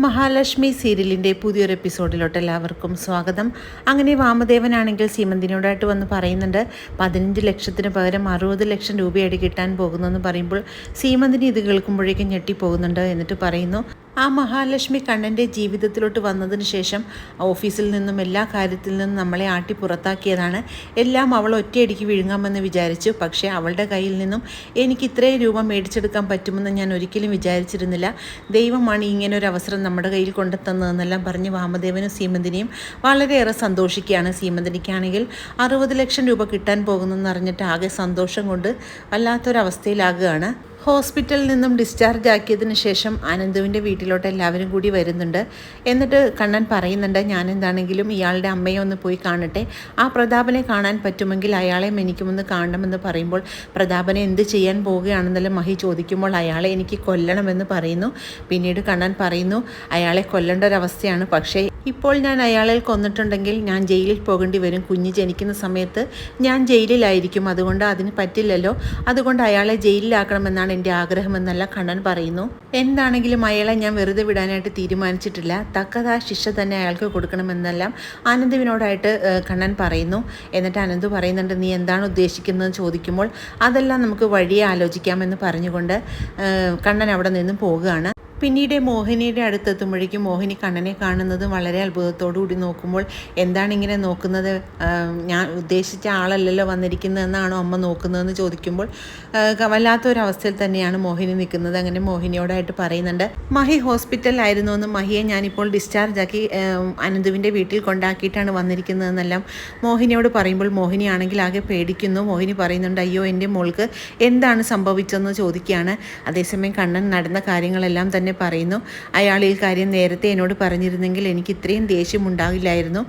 മഹാലക്ഷ്മി സീരിയലിൻ്റെ പുതിയൊരു എപ്പിസോഡിലോട്ട് എല്ലാവർക്കും സ്വാഗതം. അങ്ങനെ വാമദേവനാണെങ്കിൽ സീമന്തിനോടായിട്ട് വന്ന് പറയുന്നുണ്ട് 15 ലക്ഷത്തിന് പകരം 60 ലക്ഷം രൂപയായിട്ട് കിട്ടാൻ പോകുന്നു പറയുമ്പോൾ സീമന്തിന് ഇത് കേൾക്കുമ്പോഴേക്കും ഞെട്ടിപ്പോകുന്നുണ്ട്. എന്നിട്ട് പറയുന്നു, ആ മഹാലക്ഷ്മി കണ്ണൻ്റെ ജീവിതത്തിലോട്ട് വന്നതിന് ശേഷം ഓഫീസിൽ നിന്നും എല്ലാ കാര്യത്തിൽ നിന്നും നമ്മളെ ആട്ടി പുറത്താക്കിയതാണ്. എല്ലാം അവൾ ഒറ്റയടിക്ക് വിഴുങ്ങാമെന്ന് വിചാരിച്ചു. പക്ഷേ അവളുടെ കയ്യിൽ നിന്നും എനിക്ക് ഇത്രയും രൂപ മേടിച്ചെടുക്കാൻ പറ്റുമെന്ന് ഞാൻ ഒരിക്കലും വിചാരിച്ചിരുന്നില്ല. ദൈവമാണ് ഇങ്ങനൊരു അവസരം നമ്മുടെ കയ്യിൽ കൊണ്ടുത്തന്നതെന്നെല്ലാം പറഞ്ഞ് വാമദേവനും സീമന്തിനെയും വളരെയേറെ സന്തോഷിക്കുകയാണ്. സീമന്തിനിക്കാണെങ്കിൽ 60 ലക്ഷം രൂപ കിട്ടാൻ പോകുന്നെന്ന് അറിഞ്ഞിട്ട് ആകെ സന്തോഷം കൊണ്ട് വല്ലാത്തൊരവസ്ഥയിലാകുകയാണ്. ഹോസ്പിറ്റലിൽ നിന്നും ഡിസ്ചാർജ് ആക്കിയതിന് ശേഷം അനന്തുവിൻ്റെ വീട്ടിലോട്ട് എല്ലാവരും കൂടി വരുന്നുണ്ട്. എന്നിട്ട് കണ്ണൻ പറയുന്നുണ്ട്, ഞാൻ എന്താണെങ്കിലും ഇയാളുടെ അമ്മയെ ഒന്ന് പോയി കാണട്ടെ, ആ പ്രതാപനെ കാണാൻ പറ്റുമെങ്കിൽ അയാളെ എനിക്കുമൊന്ന് കാണണമെന്ന് പറയുമ്പോൾ പ്രതാപനെ എന്ത് ചെയ്യാൻ പോവുകയാണെന്നെല്ലാം മഹി ചോദിക്കുമ്പോൾ അയാളെ എനിക്ക് കൊല്ലണമെന്ന് പറയുന്നു. പിന്നീട് കണ്ണൻ പറയുന്നു, അയാളെ കൊല്ലേണ്ട ഒരവസ്ഥയാണ്, പക്ഷേ ഇപ്പോൾ ഞാൻ അയാളെ കൊന്നിട്ടുണ്ടെങ്കിൽ ഞാൻ ജയിലിൽ പോകേണ്ടി വരും. കുഞ്ഞ് ജനിക്കുന്ന സമയത്ത് ഞാൻ ജയിലിലായിരിക്കും, അതുകൊണ്ട് അതിന് പറ്റില്ലല്ലോ. അതുകൊണ്ട് അയാളെ ജയിലിലാക്കണമെന്നാണ് എൻ്റെ ആഗ്രഹമെന്നല്ല കണ്ണൻ പറയുന്നു. എന്താണെങ്കിലും അയാളെ ഞാൻ വെറുതെ വിടാനായിട്ട് തീരുമാനിച്ചിട്ടില്ല, തക്കതായ ശിക്ഷ തന്നെ അയാൾക്ക് കൊടുക്കണമെന്നെല്ലാം അനന്തുവിനോടായിട്ട് കണ്ണൻ പറയുന്നു. എന്നിട്ട് അനന്തു പറയുന്നുണ്ട്, നീ എന്താണ് ഉദ്ദേശിക്കുന്നതെന്ന് ചോദിക്കുമ്പോൾ അതെല്ലാം നമുക്ക് വഴിയെ ആലോചിക്കാമെന്ന് പറഞ്ഞുകൊണ്ട് കണ്ണൻ അവിടെ നിന്നും പോവുകയാണ്. പിന്നീട് മോഹിനിയുടെ അടുത്തെത്തുമ്പോഴേക്കും മോഹിനി കണ്ണനെ കാണുന്നത് വളരെ അത്ഭുതത്തോടു കൂടി നോക്കുമ്പോൾ, എന്താണ് ഇങ്ങനെ നോക്കുന്നത്, ഞാൻ ഉദ്ദേശിച്ച ആളല്ലല്ലോ വന്നിരിക്കുന്നതെന്നാണോ അമ്മ നോക്കുന്നതെന്ന് ചോദിക്കുമ്പോൾ വല്ലാത്തൊരവസ്ഥയിൽ തന്നെയാണ് മോഹിനി നിൽക്കുന്നത്. അങ്ങനെ മോഹിനിയോടായിട്ട് പറയുന്നുണ്ട്, മഹി ഹോസ്പിറ്റലിലായിരുന്നു എന്നും മഹിയെ ഞാനിപ്പോൾ ഡിസ്ചാർജ് ആക്കി അനന്തുവിൻ്റെ വീട്ടിൽ കൊണ്ടാക്കിയിട്ടാണ് വന്നിരിക്കുന്നതെന്നെല്ലാം മോഹിനിയോട് പറയുമ്പോൾ മോഹിനി ആണെങ്കിൽ ആകെ പേടിക്കുന്നു. മോഹിനി പറയുന്നുണ്ട്, അയ്യോ എൻ്റെ മോൾക്ക് എന്താണ് സംഭവിച്ചതെന്ന് ചോദിക്കുകയാണ്. അതേസമയം കണ്ണൻ നടന്ന കാര്യങ്ങളെല്ലാം തന്നെ പറയുന്നു. അയാൾ ഈ കാര്യം നേരത്തെ എന്നോട് പറഞ്ഞിരുന്നെങ്കിൽ എനിക്ക് ഇത്രയും ദേഷ്യം ഉണ്ടാകില്ലായിരുന്നു.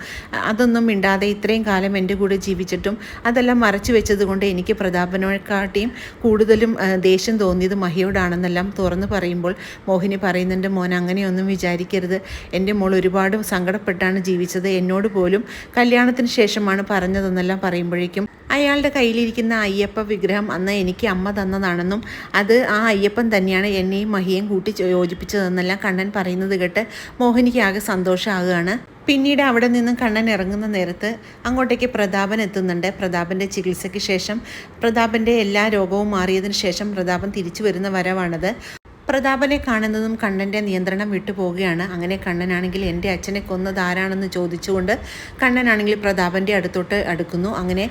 അതൊന്നും മിണ്ടാതെ ഇത്രയും കാലം എൻ്റെ കൂടെ ജീവിച്ചിട്ടും അതെല്ലാം മറച്ചു വെച്ചത് കൊണ്ട് എനിക്ക് പ്രതാപനെക്കാട്ടിയും കൂടുതലും ദേഷ്യം തോന്നിയത് മഹിയോടാണെന്നെല്ലാം തുറന്ന് പറയുമ്പോൾ മോഹിനി പറയുന്നുണ്ട്, മോൻ അങ്ങനെയൊന്നും വിചാരിക്കരുത്. എൻ്റെ മോൾ ഒരുപാട് സങ്കടപ്പെട്ടാണ് ജീവിച്ചത്, എന്നോട് പോലും കല്യാണത്തിന് ശേഷമാണ് പറഞ്ഞതെന്നെല്ലാം പറയുമ്പോഴേക്കും അയാളുടെ കയ്യിലിരിക്കുന്ന അയ്യപ്പ വിഗ്രഹം അന്ന് എനിക്ക് അമ്മ തന്നതാണെന്നും അത് ആ അയ്യപ്പൻ തന്നെയാണ് എന്നെയും മഹിയെയും കൂട്ടി യോജിപ്പിച്ചതെന്നെല്ലാം കണ്ണൻ പറയുന്നത് കേട്ട് മോഹിനിക്ക് ആകെ സന്തോഷമാകുകയാണ്. പിന്നീട് അവിടെ നിന്നും കണ്ണൻ ഇറങ്ങുന്ന നേരത്ത് അങ്ങോട്ടേക്ക് പ്രതാപൻ എത്തുന്നുണ്ട്. പ്രതാപൻ്റെ ചികിത്സയ്ക്ക് ശേഷം പ്രതാപൻ്റെ എല്ലാ രോഗവും മാറിയതിന് ശേഷം പ്രതാപൻ തിരിച്ചു വരുന്ന വരവാണത്. പ്രതാപനെ കാണുന്നതും കണ്ണൻ്റെ നിയന്ത്രണം വിട്ടുപോവുകയാണ്. അങ്ങനെ കണ്ണനാണെങ്കിൽ എൻ്റെ അച്ഛനെ കൊന്നത് ആരാണെന്ന് ചോദിച്ചുകൊണ്ട് കണ്ണനാണെങ്കിൽ പ്രതാപൻ്റെ അടുക്കുന്നു. അങ്ങനെ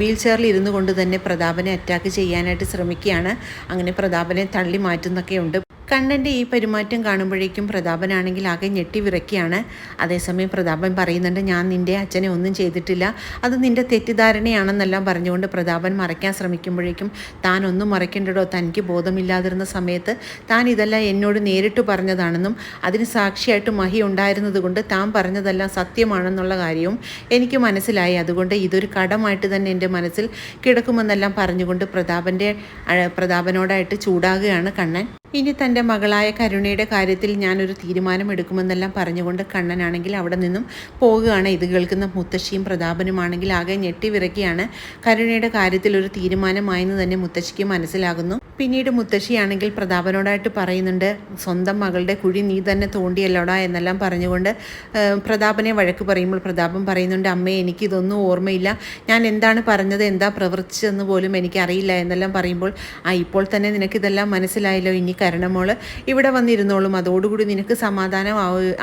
വീൽ ചെയറിൽ ഇരുന്നു കൊണ്ട് തന്നെ പ്രതാപനെ അറ്റാക്ക് ചെയ്യാനായിട്ട് ശ്രമിക്കുകയാണ്. അങ്ങനെ പ്രതാപനെ തള്ളി മാറ്റുന്നൊക്കെയുണ്ട്. കണ്ണൻ്റെ ഈ പെരുമാറ്റം കാണുമ്പോഴേക്കും പ്രതാപനാണെങ്കിൽ ആകെ ഞെട്ടി വിറയ്ക്കുകയാണ്. അതേസമയം പ്രതാപൻ പറയുന്നുണ്ട്, ഞാൻ നിൻ്റെ അച്ഛനെ ഒന്നും ചെയ്തിട്ടില്ല, അത് നിൻ്റെ തെറ്റിദ്ധാരണയാണെന്നെല്ലാം പറഞ്ഞുകൊണ്ട് പ്രതാപൻ മറയ്ക്കാൻ ശ്രമിക്കുമ്പോഴേക്കും താൻ ഒന്നും മറയ്ക്കേണ്ടടോ, തനിക്ക് ബോധമില്ലാതിരുന്ന സമയത്ത് താൻ ഇതെല്ലാം എന്നോട് നേരിട്ട് പറഞ്ഞതാണെന്നും അതിന് സാക്ഷിയായിട്ട് മഹി ഉണ്ടായിരുന്നത് കൊണ്ട് താൻ പറഞ്ഞതെല്ലാം സത്യമാണെന്നുള്ള കാര്യവും എനിക്ക് മനസ്സിലായി. അതുകൊണ്ട് ഇതൊരു കടമായിട്ട് തന്നെ എൻ്റെ മനസ്സിൽ കിടക്കുമെന്നെല്ലാം പറഞ്ഞുകൊണ്ട് പ്രതാപനോടായിട്ട് ചൂടാകുകയാണ് കണ്ണൻ. ഇനി തൻ്റെ മകളായ കരുണയുടെ കാര്യത്തിൽ ഞാനൊരു തീരുമാനമെടുക്കുമെന്നെല്ലാം പറഞ്ഞുകൊണ്ട് കണ്ണനാണെങ്കിൽ അവിടെ നിന്നും പോകുകയാണ്. ഇത് കേൾക്കുന്ന മുത്തശ്ശിയും പ്രതാപനുമാണെങ്കിൽ ആകെ ഞെട്ടിവിറക്കുകയാണ്. കരുണയുടെ കാര്യത്തിൽ ഒരു തീരുമാനമായെന്ന് തന്നെ മുത്തശ്ശിക്ക് മനസ്സിലാകുന്നു. പിന്നീട് മുത്തശ്ശിയാണെങ്കിൽ പ്രതാപനോടായിട്ട് പറയുന്നുണ്ട്, സ്വന്തം മകളുടെ കുഴി നീ തന്നെ തോണ്ടിയല്ലോടാ എന്നെല്ലാം പറഞ്ഞുകൊണ്ട് പ്രതാപനെ വഴക്ക് പറയുമ്പോൾ പ്രതാപൻ പറയുന്നുണ്ട്, അമ്മേ എനിക്കിതൊന്നും ഓർമ്മയില്ല, ഞാൻ എന്താണ് പറഞ്ഞത് എന്താ പ്രവർത്തിച്ചതെന്ന് പോലും എനിക്കറിയില്ല എന്നെല്ലാം പറയുമ്പോൾ ഇപ്പോൾ തന്നെ നിനക്കിതെല്ലാം മനസ്സിലായല്ലോ, ഇനി കരുണമോള് ഇവിടെ വന്നിരുന്നോളും, അതോടുകൂടി നിനക്ക് സമാധാനം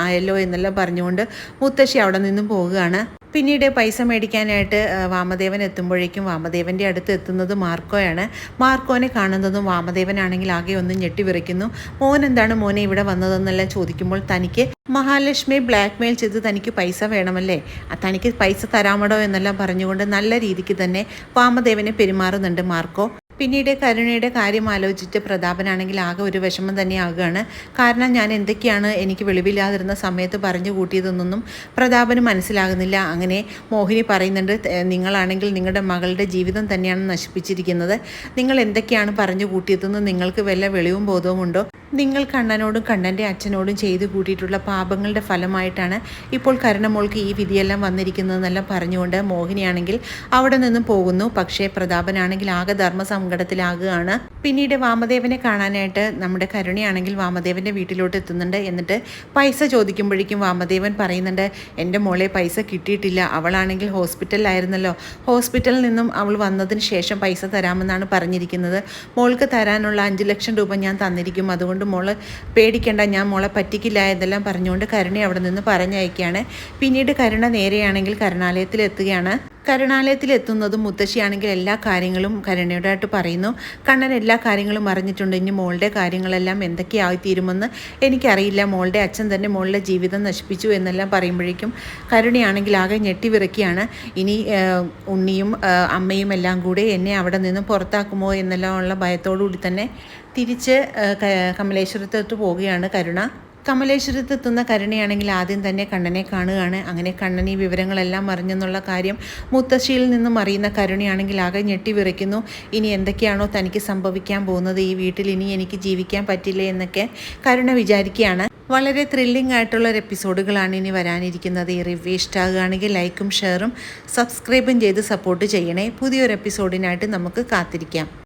ആയല്ലോ എന്നെല്ലാം പറഞ്ഞുകൊണ്ട് മുത്തശ്ശി അവിടെ നിന്നും പോവുകയാണ്. പിന്നീട് പൈസ മേടിക്കാനായിട്ട് വാമദേവൻ എത്തുമ്പോഴേക്കും വാമദേവൻ്റെ അടുത്ത് എത്തുന്നത് മാർക്കോയാണ്. മാർക്കോനെ കാണുന്നതും വാമദേവനാണെങ്കിൽ ആകെ ഒന്നും ഞെട്ടിവിറയ്ക്കുന്നു. മോൻ എന്താണ് മോനെ ഇവിടെ വന്നതെന്നെല്ലാം ചോദിക്കുമ്പോൾ തനിക്ക് മഹാലക്ഷ്മി ബ്ലാക്ക് മെയിൽ ചെയ്ത് തനിക്ക് പൈസ വേണമല്ലേ, തനിക്ക് പൈസ തരാമടോ എന്നെല്ലാം പറഞ്ഞുകൊണ്ട് നല്ല രീതിക്ക് തന്നെ വാമദേവനെ പെരുമാറുന്നുണ്ട് മാർക്കോ. പിന്നീട് കരുണയുടെ കാര്യം ആലോചിച്ചിട്ട് പ്രതാപനാണെങ്കിൽ ആകെ ഒരു വിഷമം തന്നെ ആകുകയാണ്. കാരണം ഞാൻ എന്തൊക്കെയാണ് എനിക്ക് വെളിവില്ലാതിരുന്ന സമയത്ത് പറഞ്ഞു കൂട്ടിയതെന്നൊന്നും പ്രതാപന് മനസ്സിലാകുന്നില്ല. അങ്ങനെ മോഹിനി പറയുന്നുണ്ട്, നിങ്ങളാണെങ്കിൽ നിങ്ങളുടെ മകളുടെ ജീവിതം തന്നെയാണ് നശിപ്പിച്ചിരിക്കുന്നത്, നിങ്ങൾ എന്തൊക്കെയാണ് പറഞ്ഞു കൂട്ടിയതെന്ന് നിങ്ങൾക്ക് വല്ല വെളിവും ബോധവും ഉണ്ടോ? നിങ്ങൾ കണ്ണനോടും കണ്ണൻ്റെ അച്ഛനോടും ചെയ്തു കൂട്ടിയിട്ടുള്ള പാപങ്ങളുടെ ഫലമായിട്ടാണ് ഇപ്പോൾ കരുണമോൾക്ക് ഈ വിധിയെല്ലാം വന്നിരിക്കുന്നതെന്നെല്ലാം പറഞ്ഞുകൊണ്ട് മോഹിനിയാണെങ്കിൽ അവിടെ നിന്നും പോകുന്നു. പക്ഷേ പ്രതാപനാണെങ്കിൽ ആകെ ധർമ്മ സങ്കടത്തിലാകുകയാണ്. പിന്നീട് വാമദേവനെ കാണാനായിട്ട് നമ്മുടെ കരുണയാണെങ്കിൽ വാമദേവൻ്റെ വീട്ടിലോട്ട് എത്തുന്നുണ്ട്. എന്നിട്ട് പൈസ ചോദിക്കുമ്പോഴേക്കും വാമദേവൻ പറയുന്നുണ്ട്, എൻ്റെ മോളെ പൈസ കിട്ടിയിട്ടില്ല, അവളാണെങ്കിൽ ഹോസ്പിറ്റലിലായിരുന്നല്ലോ, ഹോസ്പിറ്റലിൽ നിന്നും അവൾ വന്നതിന് ശേഷം പൈസ തരാമെന്നാണ് പറഞ്ഞിരിക്കുന്നത്, മോൾക്ക് തരാനുള്ള 5 ലക്ഷം രൂപ ഞാൻ തന്നിരിക്കും, അതുകൊണ്ട് മോള് പേടിക്കേണ്ട, ഞാൻ മോളെ പറ്റിക്കില്ല എന്നെല്ലാം പറഞ്ഞുകൊണ്ട് കരുണ അവിടെ നിന്ന് പറഞ്ഞയക്കുകയാണ്. പിന്നീട് കരുണ നേരെയാണെങ്കിൽ കരുണാലയത്തിലെത്തുകയാണ്. കരുണാലയത്തിലെത്തുന്നതും മുത്തശ്ശിയാണെങ്കിൽ എല്ലാ കാര്യങ്ങളും കരുണയോടായിട്ട് പറയുന്നു. കണ്ണൻ എല്ലാ കാര്യങ്ങളും അറിഞ്ഞിട്ടുണ്ട്, ഇനി മോളുടെ കാര്യങ്ങളെല്ലാം എന്തൊക്കെയായിത്തീരുമെന്ന് എനിക്കറിയില്ല, മോളുടെ അച്ഛൻ തന്നെ മോളുടെ ജീവിതം നശിപ്പിച്ചു എന്നെല്ലാം പറയുമ്പോഴേക്കും കരുണയാണെങ്കിൽ ആകെ ഞെട്ടിവിറക്കുകയാണ്. ഇനി ഉണ്ണിയും അമ്മയും എല്ലാം കൂടെ എന്നെ അവിടെ നിന്നും പുറത്താക്കുമോ എന്നെല്ലാം ഉള്ള ഭയത്തോടുകൂടി തന്നെ തിരിച്ച് കമലേശ്വരത്തോട്ട് പോവുകയാണ് കരുണ. കമലേശ്വരത്തെത്തുന്ന കരുണയാണെങ്കിൽ ആദ്യം തന്നെ കണ്ണനെ കാണുകയാണ്. അങ്ങനെ കണ്ണൻ ഈ വിവരങ്ങളെല്ലാം അറിഞ്ഞെന്നുള്ള കാര്യം മുത്തശ്ശിയിൽ നിന്നും അറിയുന്ന കരുണയാണെങ്കിൽ ആകെ ഞെട്ടിവിറയ്ക്കുന്നു. ഇനി എന്തൊക്കെയാണോ തനിക്ക് സംഭവിക്കാൻ പോകുന്നത്, ഈ വീട്ടിൽ ഇനി എനിക്ക് ജീവിക്കാൻ പറ്റില്ല എന്നൊക്കെ കരുണ വിചാരിക്കുകയാണ്. വളരെ ത്രില്ലിംഗ് ആയിട്ടുള്ള ഒരു എപ്പിസോഡുകളാണ് ഇനി വരാനിരിക്കുന്നത്. ഈ റിവ്യൂ ഇഷ്ടമാകുകയാണെങ്കിൽ ലൈക്കും ഷെയറും സബ്സ്ക്രൈബും ചെയ്ത് സപ്പോർട്ട് ചെയ്യണേ. പുതിയൊരു എപ്പിസോഡിനായിട്ട് നമുക്ക് കാത്തിരിക്കാം.